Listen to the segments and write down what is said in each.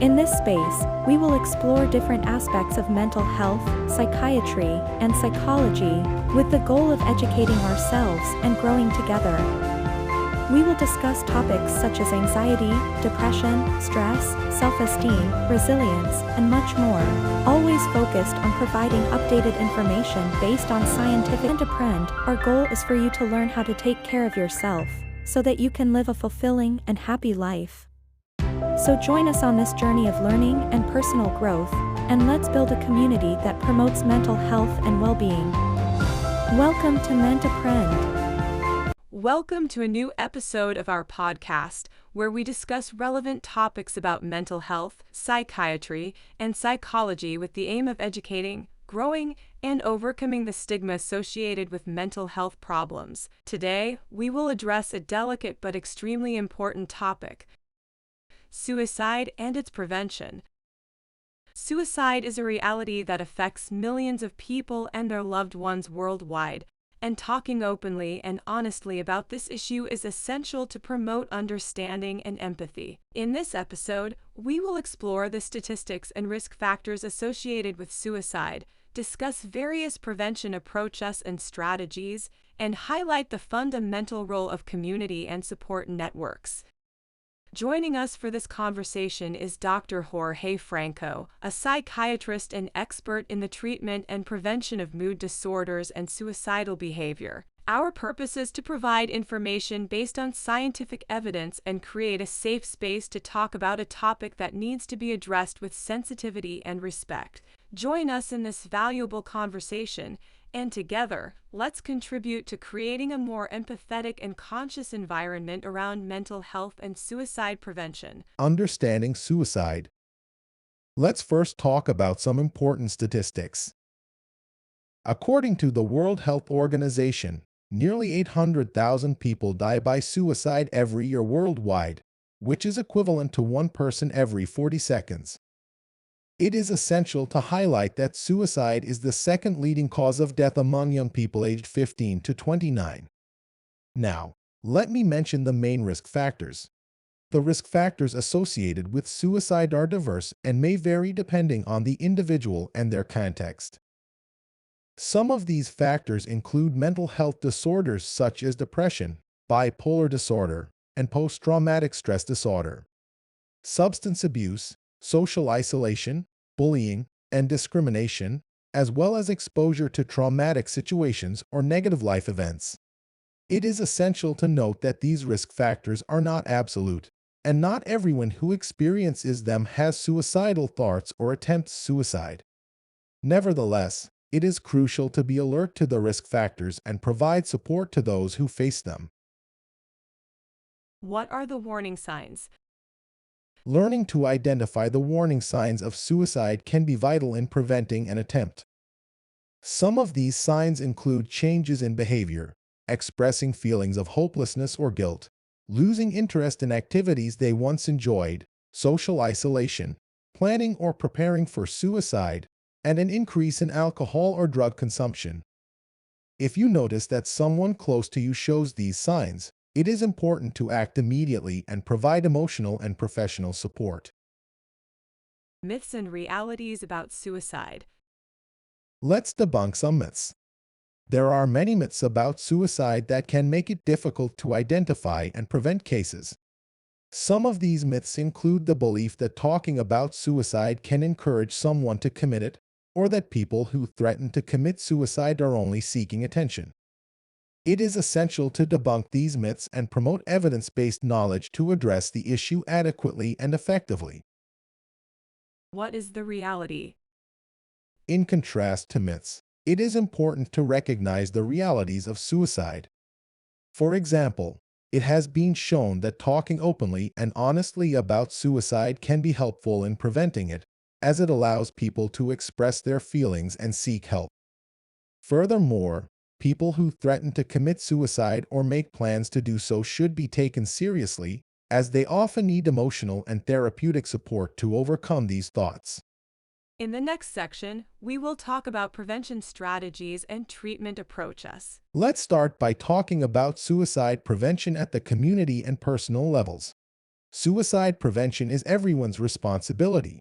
In this space, we will explore different aspects of mental health, psychiatry, and psychology, with the goal of educating ourselves and growing together. We will discuss topics such as anxiety, depression, stress, self-esteem, resilience, and much more, always focused on providing updated information based on scientific and apprend. Our goal is for you to learn how to take care of yourself, so that you can live a fulfilling and happy life. So join us on this journey of learning and personal growth, and let's build a community that promotes mental health and well-being. Welcome to Apprend. Welcome to a new episode of our podcast, where we discuss relevant topics about mental health, psychiatry, and psychology with the aim of educating, growing, and overcoming the stigma associated with mental health problems. Today, we will address a delicate but extremely important topic: suicide and its prevention. Suicide is a reality that affects millions of people and their loved ones worldwide, and talking openly and honestly about this issue is essential to promote understanding and empathy. In this episode, we will explore the statistics and risk factors associated with suicide, discuss various prevention approaches and strategies, and highlight the fundamental role of community and support networks. Joining us for this conversation is Dr. Jorge Franco, a psychiatrist and expert in the treatment and prevention of mood disorders and suicidal behavior. Our purpose is to provide information based on scientific evidence and create a safe space to talk about a topic that needs to be addressed with sensitivity and respect. Join us in this valuable conversation, and together, let's contribute to creating a more empathetic and conscious environment around mental health and suicide prevention. Understanding suicide. Let's first talk about some important statistics. According to the World Health Organization, nearly 800,000 people die by suicide every year worldwide, which is equivalent to one person every 40 seconds. It is essential to highlight that suicide is the second leading cause of death among young people aged 15 to 29. Now, let me mention the main risk factors. The risk factors associated with suicide are diverse and may vary depending on the individual and their context. Some of these factors include mental health disorders such as depression, bipolar disorder, and post-traumatic stress disorder, substance abuse, social isolation, bullying, and discrimination, as well as exposure to traumatic situations or negative life events. It is essential to note that these risk factors are not absolute, and not everyone who experiences them has suicidal thoughts or attempts suicide. Nevertheless, it is crucial to be alert to the risk factors and provide support to those who face them. What are the warning signs? Learning to identify the warning signs of suicide can be vital in preventing an attempt. Some of these signs include changes in behavior, expressing feelings of hopelessness or guilt, losing interest in activities they once enjoyed, social isolation, planning or preparing for suicide, and an increase in alcohol or drug consumption. If you notice that someone close to you shows these signs, it is important to act immediately and provide emotional and professional support. Myths and realities about suicide. Let's debunk some myths. There are many myths about suicide that can make it difficult to identify and prevent cases. Some of these myths include the belief that talking about suicide can encourage someone to commit it, or that people who threaten to commit suicide are only seeking attention. It is essential to debunk these myths and promote evidence-based knowledge to address the issue adequately and effectively. What is the reality? In contrast to myths, it is important to recognize the realities of suicide. For example, it has been shown that talking openly and honestly about suicide can be helpful in preventing it, as it allows people to express their feelings and seek help. Furthermore, people who threaten to commit suicide or make plans to do so should be taken seriously, as they often need emotional and therapeutic support to overcome these thoughts. In the next section, we will talk about prevention strategies and treatment approaches. Let's start by talking about suicide prevention at the community and personal levels. suicide prevention is everyone's responsibility.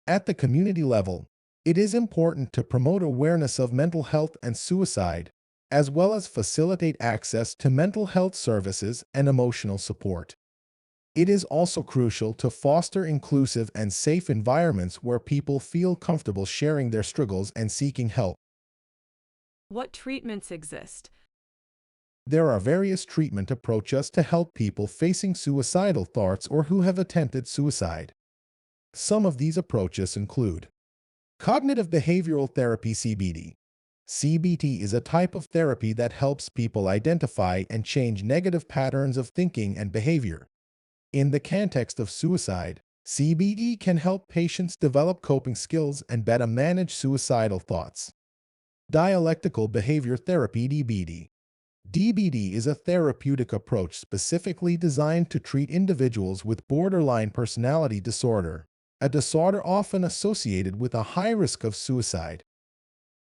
At the community level, it is important to promote awareness of mental health and suicide, as well as facilitate access to mental health services and emotional support. It is also crucial to foster inclusive and safe environments where people feel comfortable sharing their struggles and seeking help. What treatments exist? There are various treatment approaches to help people facing suicidal thoughts or who have attempted suicide. Some of these approaches include cognitive behavioral therapy (CBT). CBT is a type of therapy that helps people identify and change negative patterns of thinking and behavior. In the context of suicide, CBT can help patients develop coping skills and better manage suicidal thoughts. Dialectical behavior therapy (DBT). DBT is a therapeutic approach specifically designed to treat individuals with borderline personality disorder, a disorder often associated with a high risk of suicide.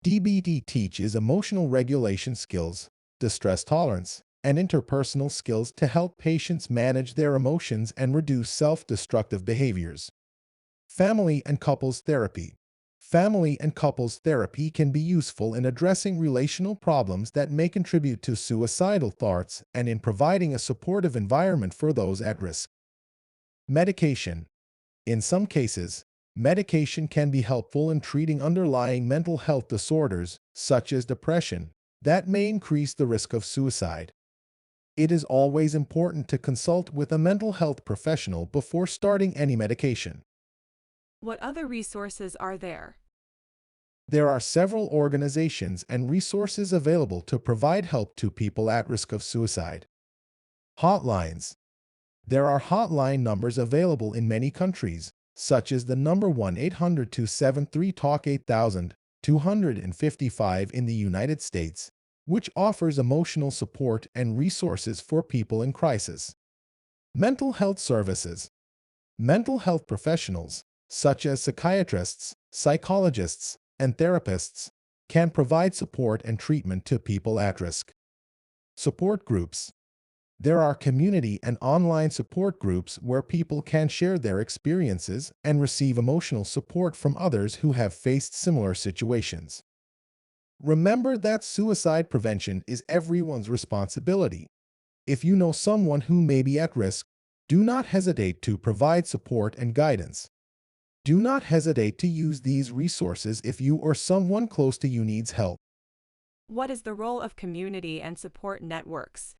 DBT teaches emotional regulation skills, distress tolerance, and interpersonal skills to help patients manage their emotions and reduce self-destructive behaviors. Family and couples therapy. Family and couples therapy can be useful in addressing relational problems that may contribute to suicidal thoughts and in providing a supportive environment for those at risk. Medication. In some cases, medication can be helpful in treating underlying mental health disorders, such as depression, that may increase the risk of suicide. It is always important to consult with a mental health professional before starting any medication. What other resources are there? There are several organizations and resources available to provide help to people at risk of suicide. Hotlines. There are hotline numbers available in many countries, such as the number 1-800-273-TALK 8000, 255 in the United States, which offers emotional support and resources for people in crisis. Mental health services. Mental health professionals, such as psychiatrists, psychologists, and therapists, can provide support and treatment to people at risk. Support groups. There are community and online support groups where people can share their experiences and receive emotional support from others who have faced similar situations. Remember that suicide prevention is everyone's responsibility. If you know someone who may be at risk, do not hesitate to provide support and guidance. Do not hesitate to use these resources if you or someone close to you needs help. What is the role of community and support networks?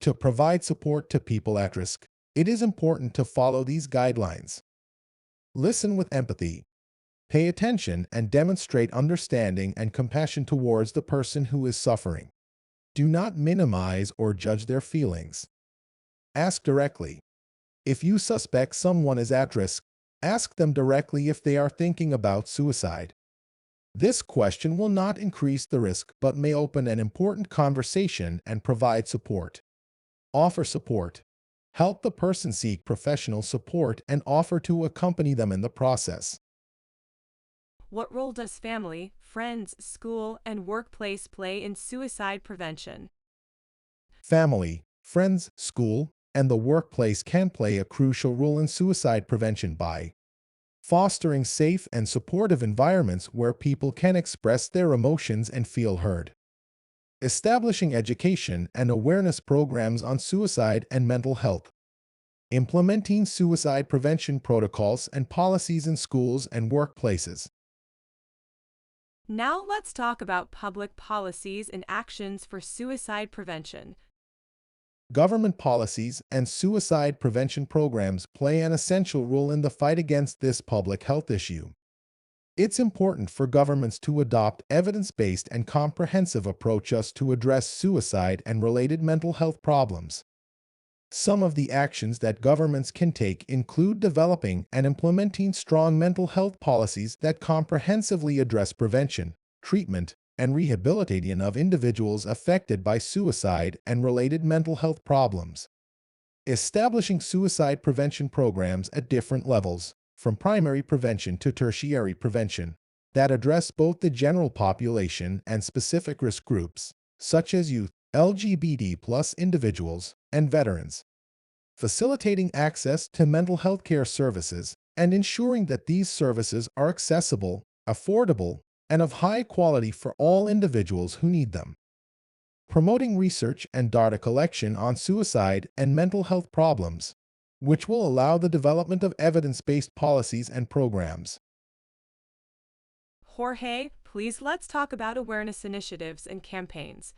To provide support to people at risk, it is important to follow these guidelines. Listen with empathy. Pay attention and demonstrate understanding and compassion towards the person who is suffering. Do not minimize or judge their feelings. Ask directly. If you suspect someone is at risk, ask them directly if they are thinking about suicide. This question will not increase the risk but may open an important conversation and provide support. Offer support. Help the person seek professional support and offer to accompany them in the process. What role does family, friends, school, and workplace play in suicide prevention? Family, friends, school, and the workplace can play a crucial role in suicide prevention by fostering safe and supportive environments where people can express their emotions and feel heard. Establishing education and awareness programs on suicide and mental health. Implementing suicide prevention protocols and policies in schools and workplaces. Now let's talk about public policies and actions for suicide prevention. Government policies and suicide prevention programs play an essential role in the fight against this public health issue. It's important for governments to adopt evidence-based and comprehensive approaches to address suicide and related mental health problems. Some of the actions that governments can take include developing and implementing strong mental health policies that comprehensively address prevention, treatment, and rehabilitation of individuals affected by suicide and related mental health problems. Establishing suicide prevention programs at different levels, from primary prevention to tertiary prevention, that address both the general population and specific risk groups, such as youth, LGBT+ individuals, and veterans. facilitating access to mental health care services, and ensuring that these services are accessible, affordable, and of high quality for all individuals who need them. Promoting research and data collection on suicide and mental health problems, which will allow the development of evidence-based policies and programs. Jorge, please let's talk about awareness initiatives and campaigns.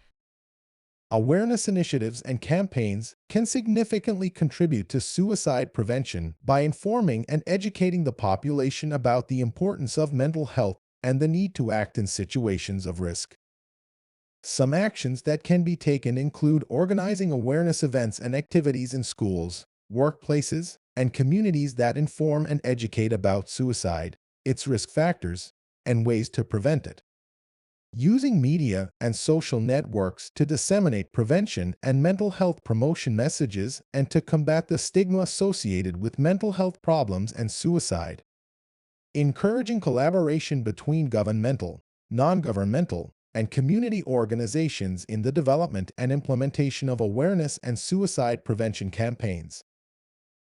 Awareness initiatives and campaigns can significantly contribute to suicide prevention by informing and educating the population about the importance of mental health and the need to act in situations of risk. Some actions that can be taken include organizing awareness events and activities in schools, workplaces, and communities that inform and educate about suicide, its risk factors, and ways to prevent it. Using media and social networks to disseminate prevention and mental health promotion messages and to combat the stigma associated with mental health problems and suicide. Encouraging collaboration between governmental, non-governmental, and community organizations in the development and implementation of awareness and suicide prevention campaigns.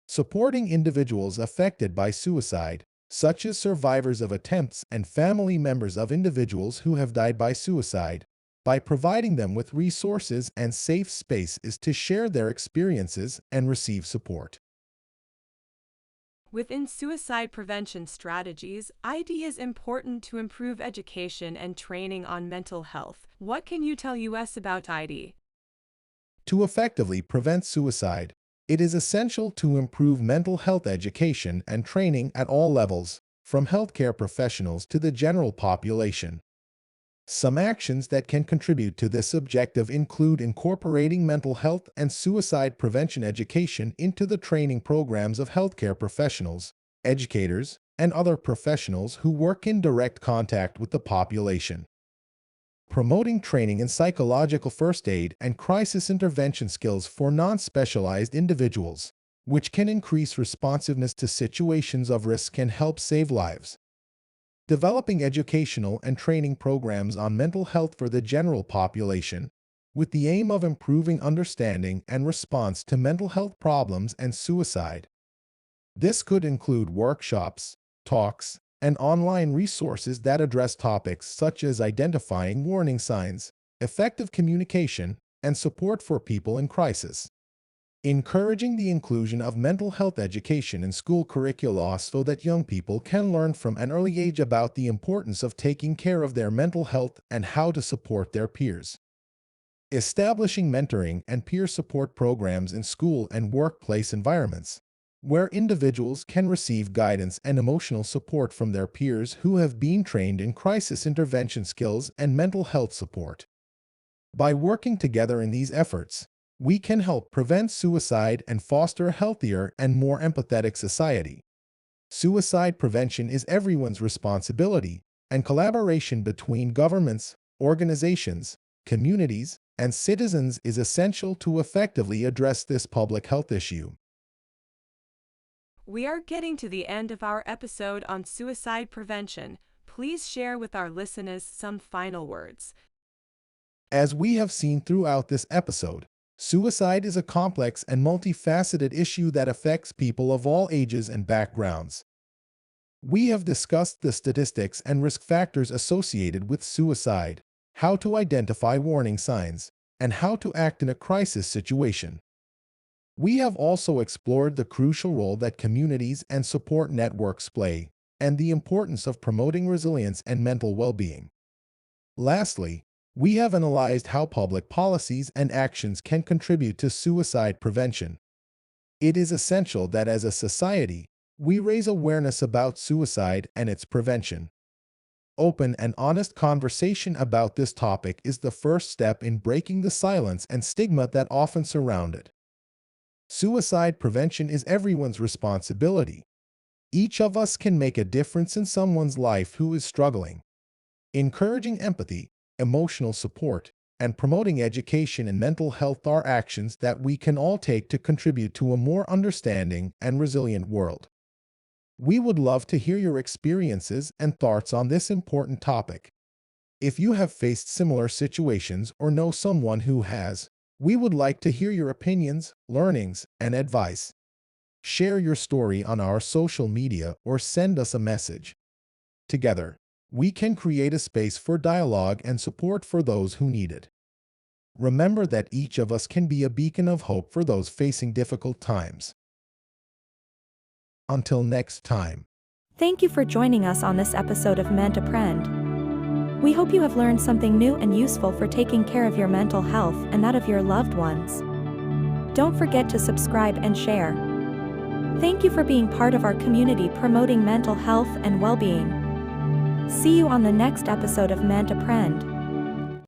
Supporting individuals affected by suicide, such as survivors of attempts and family members of individuals who have died by suicide, by providing them with resources and safe spaces to share their experiences and receive support. Within suicide prevention strategies, it is important to improve education and training on mental health. What can you tell us about it? To effectively prevent suicide, it is essential to improve mental health education and training at all levels, from healthcare professionals to the general population. Some actions that can contribute to this objective include incorporating mental health and suicide prevention education into the training programs of healthcare professionals, educators, and other professionals who work in direct contact with the population. Promoting training in psychological first aid and crisis intervention skills for non-specialized individuals, which can increase responsiveness to situations of risk and help save lives. Developing educational and training programs on mental health for the general population, with the aim of improving understanding and response to mental health problems and suicide. This could include workshops, talks, and online resources that address topics such as identifying warning signs, effective communication, and support for people in crisis. Encouraging the inclusion of mental health education in school curricula so that young people can learn from an early age about the importance of taking care of their mental health and how to support their peers. Establishing mentoring and peer support programs in school and workplace environments, where individuals can receive guidance and emotional support from their peers who have been trained in crisis intervention skills and mental health support. By working together in these efforts, we can help prevent suicide and foster a healthier and more empathetic society. Suicide prevention is everyone's responsibility, and collaboration between governments, organizations, communities, and citizens is essential to effectively address this public health issue. We are getting to the end of our episode on suicide prevention. Please share with our listeners some final words. As we have seen throughout this episode, suicide is a complex and multifaceted issue that affects people of all ages and backgrounds. We have discussed the statistics and risk factors associated with suicide, how to identify warning signs, and how to act in a crisis situation. We have also explored the crucial role that communities and support networks play, and the importance of promoting resilience and mental well-being. Lastly, we have analyzed how public policies and actions can contribute to suicide prevention. It is essential that as a society, we raise awareness about suicide and its prevention. Open and honest conversation about this topic is the first step in breaking the silence and stigma that often surround it. Suicide prevention is everyone's responsibility. Each of us can make a difference in someone's life who is struggling. Encouraging empathy, emotional support, and promoting education and mental health are actions that we can all take to contribute to a more understanding and resilient world. We would love to hear your experiences and thoughts on this important topic. If you have faced similar situations or know someone who has, We would like to hear your opinions, learnings, and advice. Share your story on our social media or send us a message. Together, we can create a space for dialogue and support for those who need it. Remember that each of us can be a beacon of hope for those facing difficult times. Until next time. Thank you for joining us on this episode of Ment Apprend. We hope you have learned something new and useful for taking care of your mental health and that of your loved ones. Don't forget to subscribe and share. Thank you for being part of our community promoting mental health and well-being. See you on the next episode of Ment Apprend.